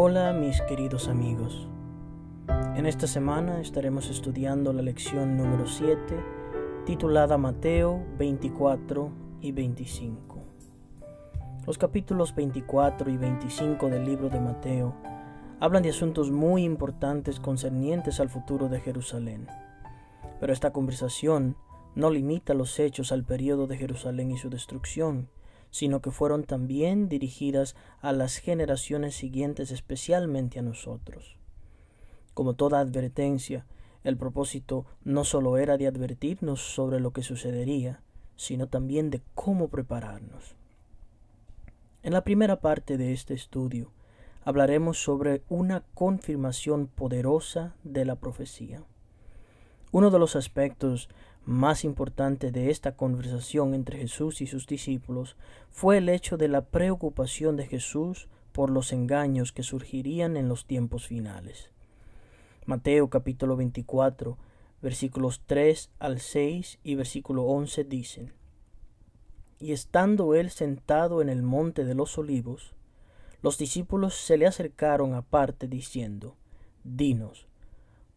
Hola mis queridos amigos, en esta semana estaremos estudiando la lección número 7 titulada Mateo 24 y 25. Los capítulos 24 y 25 del libro de Mateo hablan de asuntos muy importantes concernientes al futuro de Jerusalén, pero esta conversación no limita los hechos al periodo de Jerusalén y su destrucción, sino que fueron también dirigidas a las generaciones siguientes, especialmente a nosotros. Como toda advertencia, el propósito no solo era de advertirnos sobre lo que sucedería, sino también de cómo prepararnos. En la primera parte de este estudio, hablaremos sobre una confirmación poderosa de la profecía. Uno de los aspectos más importante de esta conversación entre Jesús y sus discípulos fue el hecho de la preocupación de Jesús por los engaños que surgirían en los tiempos finales. Mateo capítulo 24, versículos 3 al 6 y versículo 11 dicen: Y estando él sentado en el monte de los olivos, los discípulos se le acercaron aparte diciendo: Dinos,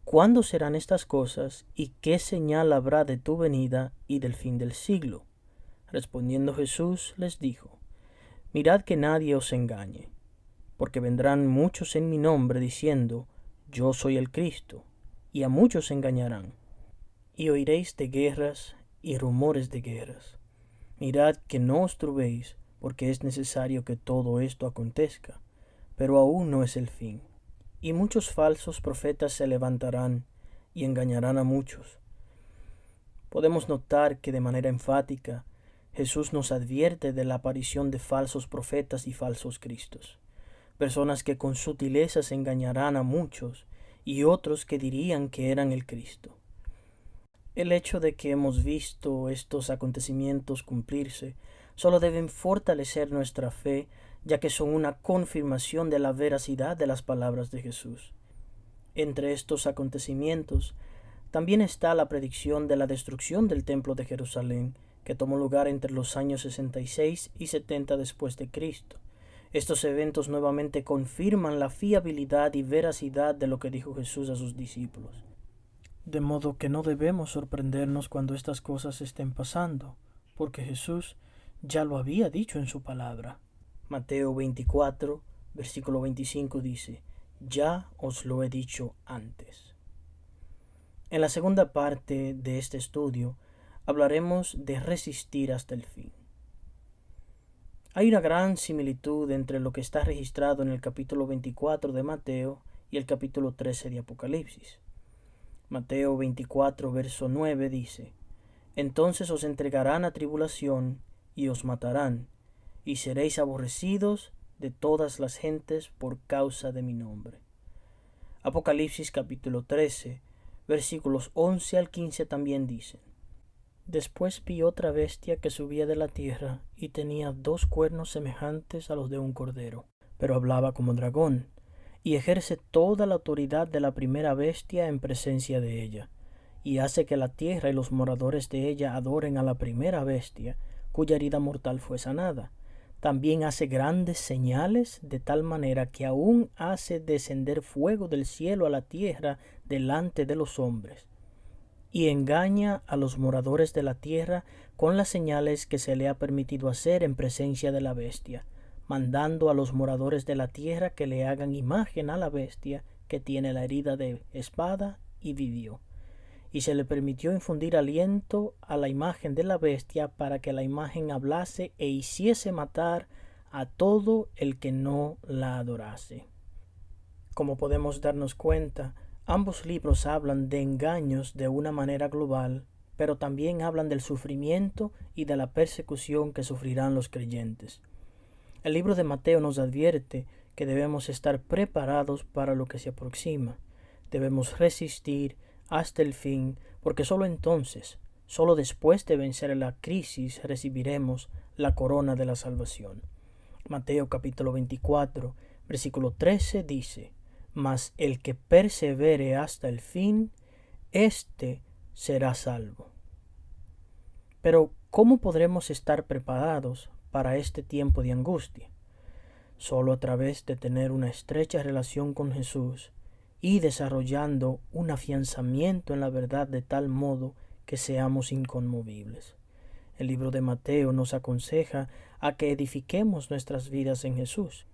¿cuándo serán estas cosas y qué señal habrá de tu venida y del fin del siglo? Respondiendo Jesús les dijo: Mirad que nadie os engañe, porque vendrán muchos en mi nombre diciendo: Yo soy el Cristo, y a muchos engañarán. Y oiréis de guerras y rumores de guerras. Mirad que no os turbéis, porque es necesario que todo esto acontezca, pero aún no es el fin. Y muchos falsos profetas se levantarán y engañarán a muchos. Podemos notar que de manera enfática Jesús nos advierte de la aparición de falsos profetas y falsos cristos, personas que con sutilezas engañarán a muchos y otros que dirían que eran el Cristo. El hecho de que hemos visto estos acontecimientos cumplirse solo deben fortalecer nuestra fe, ya que son una confirmación de la veracidad de las palabras de Jesús. Entre estos acontecimientos también está la predicción de la destrucción del templo de Jerusalén, que tomó lugar entre los años 66 y 70 después de Cristo. Estos eventos nuevamente confirman la fiabilidad y veracidad de lo que dijo Jesús a sus discípulos. De modo que no debemos sorprendernos cuando estas cosas estén pasando, porque Jesús ya lo había dicho en su palabra. Mateo 24, versículo 25 dice: Ya os lo he dicho antes. En la segunda parte de este estudio hablaremos de resistir hasta el fin. Hay una gran similitud entre lo que está registrado en el capítulo 24 de Mateo y el capítulo 13 de Apocalipsis. Mateo 24, verso 9 dice: Entonces os entregarán a tribulación y os matarán, y seréis aborrecidos de todas las gentes por causa de mi nombre. Apocalipsis capítulo 13, versículos 11 al 15 también dicen: Después vi otra bestia que subía de la tierra y tenía 2 cuernos semejantes a los de un cordero, pero hablaba como dragón, y ejerce toda la autoridad de la primera bestia en presencia de ella, y hace que la tierra y los moradores de ella adoren a la primera bestia, cuya herida mortal fue sanada. También hace grandes señales, de tal manera que aún hace descender fuego del cielo a la tierra delante de los hombres, y engaña a los moradores de la tierra con las señales que se le ha permitido hacer en presencia de la bestia, mandando a los moradores de la tierra que le hagan imagen a la bestia que tiene la herida de espada y vivió. Y se le permitió infundir aliento a la imagen de la bestia para que la imagen hablase e hiciese matar a todo el que no la adorase. Como podemos darnos cuenta, ambos libros hablan de engaños de una manera global, pero también hablan del sufrimiento y de la persecución que sufrirán los creyentes. El libro de Mateo nos advierte que debemos estar preparados para lo que se aproxima. Debemos resistir hasta el fin, porque solo entonces, solo después de vencer la crisis, recibiremos la corona de la salvación. Mateo capítulo 24, versículo 13 dice: Mas el que persevere hasta el fin, éste será salvo. Pero, ¿cómo podremos estar preparados para este tiempo de angustia? Solo a través de tener una estrecha relación con Jesús y desarrollando un afianzamiento en la verdad de tal modo que seamos inconmovibles. El libro de Mateo nos aconseja a que edifiquemos nuestras vidas en Jesús.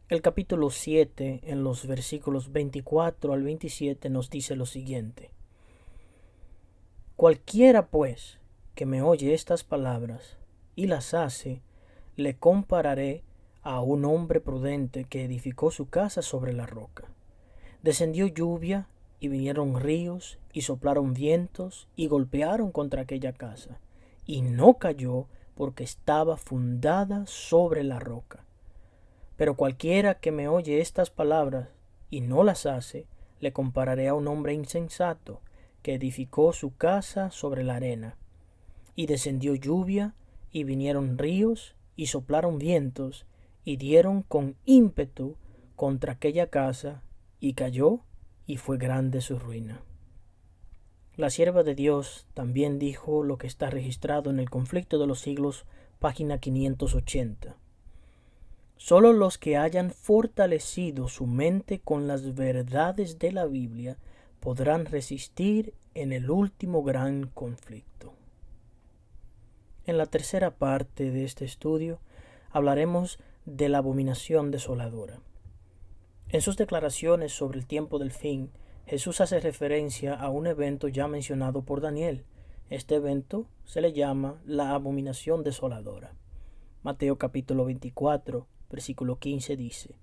El capítulo 7, en los versículos 24 al 27, nos dice lo siguiente: Cualquiera, pues, que me oye estas palabras y las hace, le compararé a un hombre prudente que edificó su casa sobre la roca. Descendió lluvia, y vinieron ríos, y soplaron vientos, y golpearon contra aquella casa, y no cayó, porque estaba fundada sobre la roca. Pero cualquiera que me oye estas palabras y no las hace, le compararé a un hombre insensato, que edificó su casa sobre la arena. Y descendió lluvia, y vinieron ríos, y soplaron vientos, y dieron con ímpetu contra aquella casa, y cayó, y fue grande su ruina. La sierva de Dios también dijo lo que está registrado en el Conflicto de los Siglos, página 580. Solo los que hayan fortalecido su mente con las verdades de la Biblia podrán resistir en el último gran conflicto. En la tercera parte de este estudio hablaremos de la abominación desoladora. En sus declaraciones sobre el tiempo del fin, Jesús hace referencia a un evento ya mencionado por Daniel. Este evento se le llama la abominación desoladora. Mateo capítulo 24, versículo 15 dice: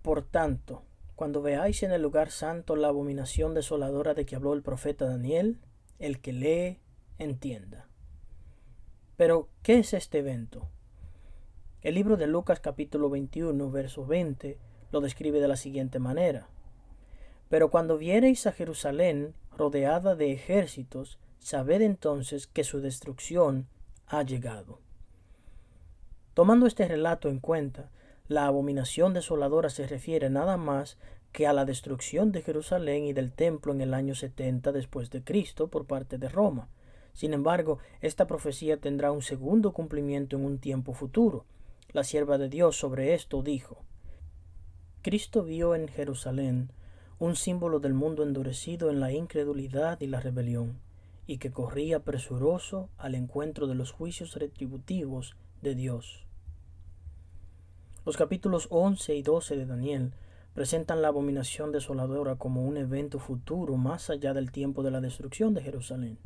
Por tanto, cuando veáis en el lugar santo la abominación desoladora de que habló el profeta Daniel, el que lee, entienda. Pero, ¿qué es este evento? El libro de Lucas capítulo 21, verso 20, lo describe de la siguiente manera: Pero cuando viereis a Jerusalén rodeada de ejércitos, sabed entonces que su destrucción ha llegado. Tomando este relato en cuenta, la abominación desoladora se refiere nada más que a la destrucción de Jerusalén y del templo en el año 70 después de Cristo por parte de Roma. Sin embargo, esta profecía tendrá un segundo cumplimiento en un tiempo futuro. La sierva de Dios sobre esto dijo: Cristo vio en Jerusalén un símbolo del mundo endurecido en la incredulidad y la rebelión, y que corría presuroso al encuentro de los juicios retributivos de Dios. Los capítulos 11 y 12 de Daniel presentan la abominación desoladora como un evento futuro más allá del tiempo de la destrucción de Jerusalén.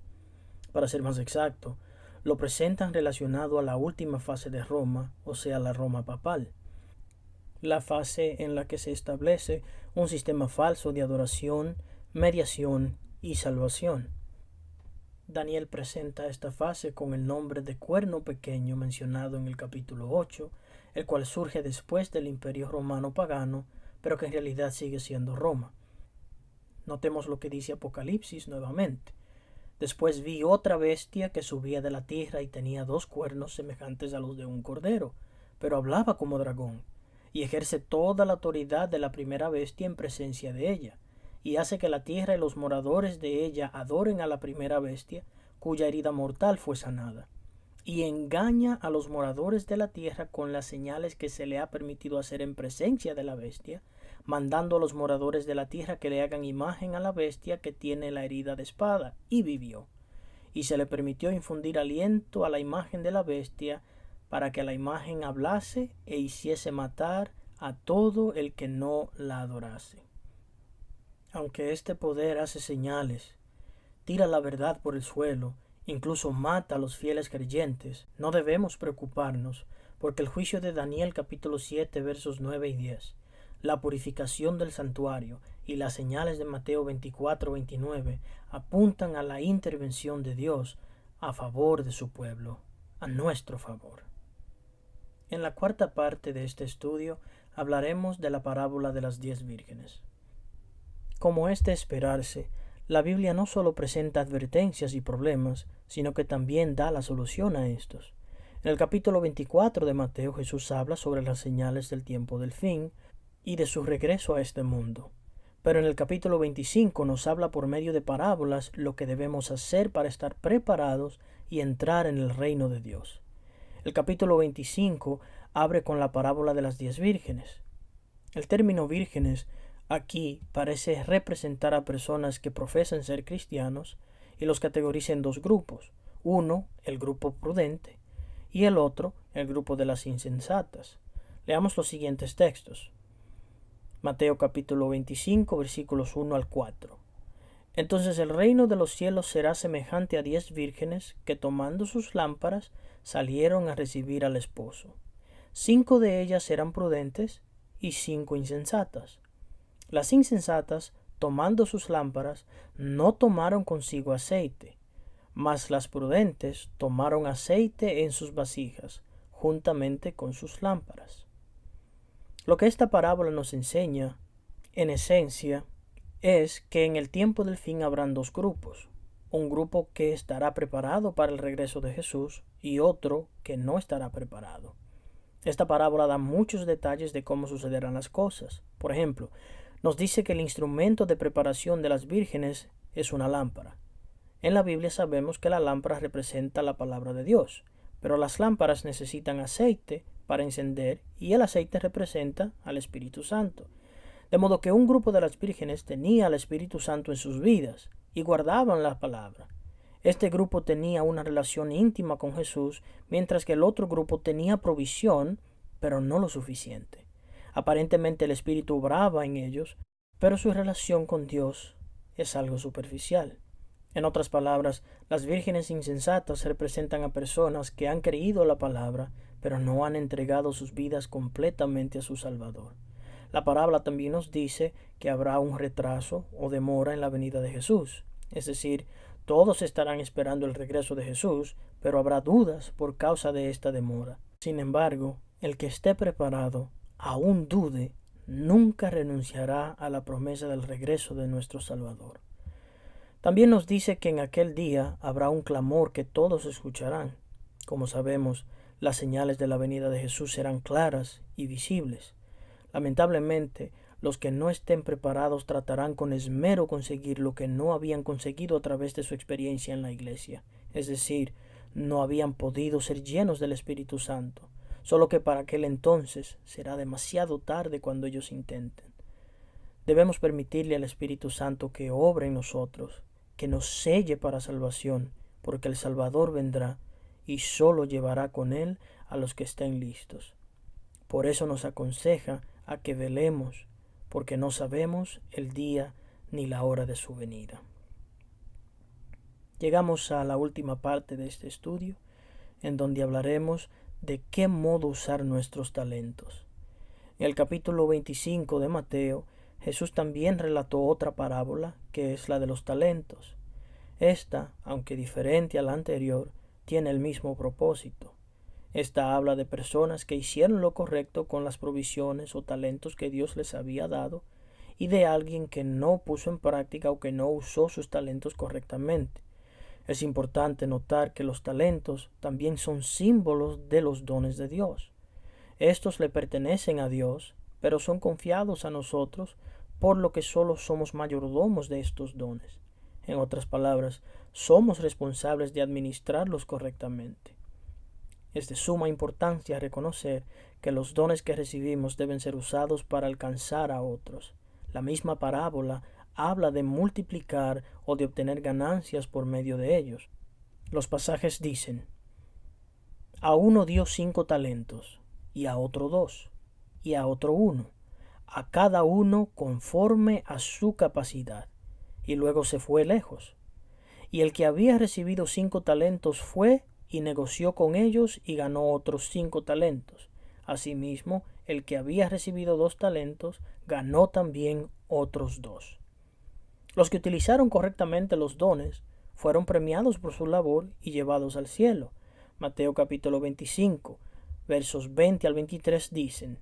Para ser más exacto, lo presentan relacionado a la última fase de Roma, o sea, la Roma papal, la fase en la que se establece un sistema falso de adoración, mediación y salvación. Daniel presenta esta fase con el nombre de cuerno pequeño mencionado en el capítulo 8, el cual surge después del Imperio Romano pagano, pero que en realidad sigue siendo Roma. Notemos lo que dice Apocalipsis nuevamente. Después vi otra bestia que subía de la tierra y tenía 2 cuernos semejantes a los de un cordero, pero hablaba como dragón, y ejerce toda la autoridad de la primera bestia en presencia de ella, y hace que la tierra y los moradores de ella adoren a la primera bestia, cuya herida mortal fue sanada, y engaña a los moradores de la tierra con las señales que se le ha permitido hacer en presencia de la bestia, mandando a los moradores de la tierra que le hagan imagen a la bestia que tiene la herida de espada, y vivió. Y se le permitió infundir aliento a la imagen de la bestia, para que la imagen hablase e hiciese matar a todo el que no la adorase. Aunque este poder hace señales, tira la verdad por el suelo, incluso mata a los fieles creyentes, no debemos preocuparnos, porque el juicio de Daniel capítulo 7 versos 9 y 10, la purificación del santuario y las señales de Mateo 24-29 apuntan a la intervención de Dios a favor de su pueblo, a nuestro favor. En la cuarta parte de este estudio hablaremos de la parábola de las 10 vírgenes. Como es de esperarse, la Biblia no solo presenta advertencias y problemas, sino que también da la solución a estos. En el capítulo 24 de Mateo, Jesús habla sobre las señales del tiempo del fin y de su regreso a este mundo. Pero en el capítulo 25 nos habla por medio de parábolas lo que debemos hacer para estar preparados y entrar en el reino de Dios. El capítulo 25 abre con la parábola de las 10 vírgenes. El término vírgenes aquí parece representar a personas que profesan ser cristianos y los categoriza en dos grupos. Uno, el grupo prudente, y el otro, el grupo de las insensatas. Leamos los siguientes textos. Mateo capítulo 25, versículos 1 al 4. Entonces el reino de los cielos será semejante a 10 vírgenes que tomando sus lámparas salieron a recibir al esposo. 5 de ellas eran prudentes y 5 insensatas. Las insensatas, tomando sus lámparas, no tomaron consigo aceite, mas las prudentes tomaron aceite en sus vasijas, juntamente con sus lámparas. Lo que esta parábola nos enseña, en esencia, es que en el tiempo del fin habrán dos grupos, un grupo que estará preparado para el regreso de Jesús y otro que no estará preparado. Esta parábola da muchos detalles de cómo sucederán las cosas. Por ejemplo, nos dice que el instrumento de preparación de las vírgenes es una lámpara. En la Biblia sabemos que la lámpara representa la palabra de Dios, pero las lámparas necesitan aceite para encender y el aceite representa al Espíritu Santo. De modo que un grupo de las vírgenes tenía al Espíritu Santo en sus vidas y guardaban la palabra. Este grupo tenía una relación íntima con Jesús, mientras que el otro grupo tenía provisión, pero no lo suficiente. Aparentemente el Espíritu obraba en ellos, pero su relación con Dios es algo superficial. En otras palabras, las vírgenes insensatas representan a personas que han creído la palabra, pero no han entregado sus vidas completamente a su Salvador. La parábola también nos dice que habrá un retraso o demora en la venida de Jesús. Es decir, todos estarán esperando el regreso de Jesús, pero habrá dudas por causa de esta demora. Sin embargo, el que esté preparado, aún dude, nunca renunciará a la promesa del regreso de nuestro Salvador. También nos dice que en aquel día habrá un clamor que todos escucharán. Como sabemos, las señales de la venida de Jesús serán claras y visibles. Lamentablemente, los que no estén preparados tratarán con esmero conseguir lo que no habían conseguido a través de su experiencia en la iglesia. Es decir, no habían podido ser llenos del Espíritu Santo. Solo que para aquel entonces será demasiado tarde cuando ellos intenten. Debemos permitirle al Espíritu Santo que obre en nosotros, que nos selle para salvación, porque el Salvador vendrá y solo llevará con él a los que estén listos. Por eso nos aconseja a que velemos, porque no sabemos el día ni la hora de su venida. Llegamos a la última parte de este estudio, en donde hablaremos de qué modo usar nuestros talentos. En el capítulo 25 de Mateo, Jesús también relató otra parábola, que es la de los talentos. Esta, aunque diferente a la anterior, tiene el mismo propósito. Esta habla de personas que hicieron lo correcto con las provisiones o talentos que Dios les había dado y de alguien que no puso en práctica o que no usó sus talentos correctamente. Es importante notar que los talentos también son símbolos de los dones de Dios. Estos le pertenecen a Dios, pero son confiados a nosotros, por lo que solo somos mayordomos de estos dones. En otras palabras, somos responsables de administrarlos correctamente. Es de suma importancia reconocer que los dones que recibimos deben ser usados para alcanzar a otros. La misma parábola habla de multiplicar o de obtener ganancias por medio de ellos. Los pasajes dicen: a uno dio 5 talentos, y a otro 2, y a otro 1, a cada uno conforme a su capacidad, y luego se fue lejos. Y el que había recibido 5 talentos fue y negoció con ellos y ganó otros 5 talentos. Asimismo, el que había recibido 2 talentos ganó también otros 2. Los que utilizaron correctamente los dones fueron premiados por su labor y llevados al cielo. Mateo capítulo 25, versos 20 al 23 dicen: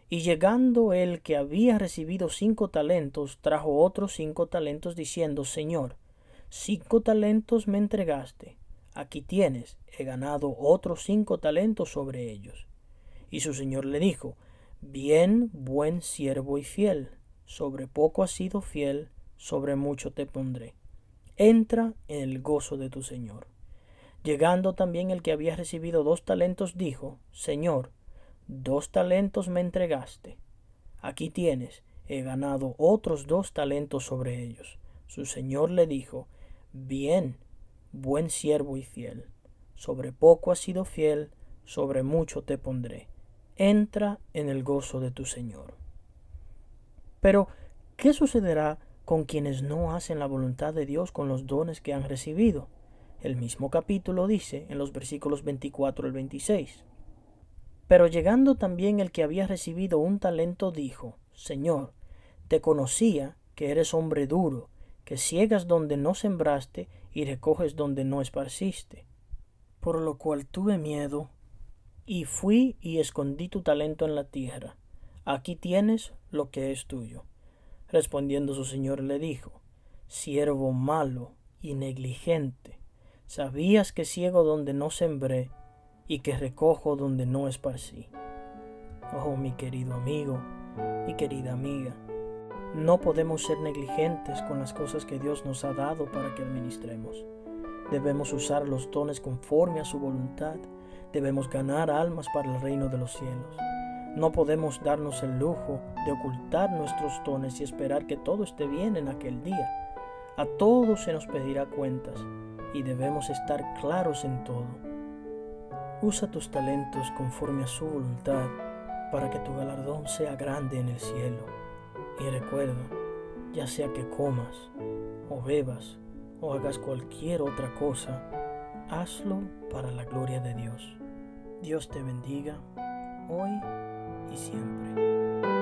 y llegando el que había recibido 5 talentos, trajo otros 5 talentos, diciendo: Señor, 5 talentos me entregaste. Aquí tienes, he ganado otros 5 talentos sobre ellos. Y su señor le dijo: bien, buen siervo y fiel, sobre poco has sido fiel, sobre mucho te pondré. Entra en el gozo de tu señor. Llegando también el que había recibido 2 talentos, dijo: Señor, 2 talentos me entregaste. Aquí tienes, he ganado otros 2 talentos sobre ellos. Su señor le dijo: Bien, buen siervo y fiel. Sobre poco has sido fiel, sobre mucho te pondré. Entra en el gozo de tu señor. Pero, ¿qué sucederá con quienes no hacen la voluntad de Dios con los dones que han recibido? El mismo capítulo dice en los versículos 24 al 26. Pero llegando también el que había recibido un talento, dijo: Señor, te conocía que eres hombre duro, que ciegas donde no sembraste y recoges donde no esparciste. Por lo cual tuve miedo, y fui y escondí tu talento en la tierra. Aquí tienes lo que es tuyo. Respondiendo su señor le dijo: Siervo malo y negligente, sabías que ciego donde no sembré y que recojo donde no esparcí. Oh, mi querido amigo y querida amiga, no podemos ser negligentes con las cosas que Dios nos ha dado para que administremos. Debemos usar los dones conforme a su voluntad. Debemos ganar almas para el reino de los cielos. No podemos darnos el lujo de ocultar nuestros dones y esperar que todo esté bien en aquel día. A todos se nos pedirá cuentas y debemos estar claros en todo. Usa tus talentos conforme a su voluntad para que tu galardón sea grande en el cielo. Y recuerda, ya sea que comas o bebas o hagas cualquier otra cosa, hazlo para la gloria de Dios. Dios te bendiga hoy y siempre.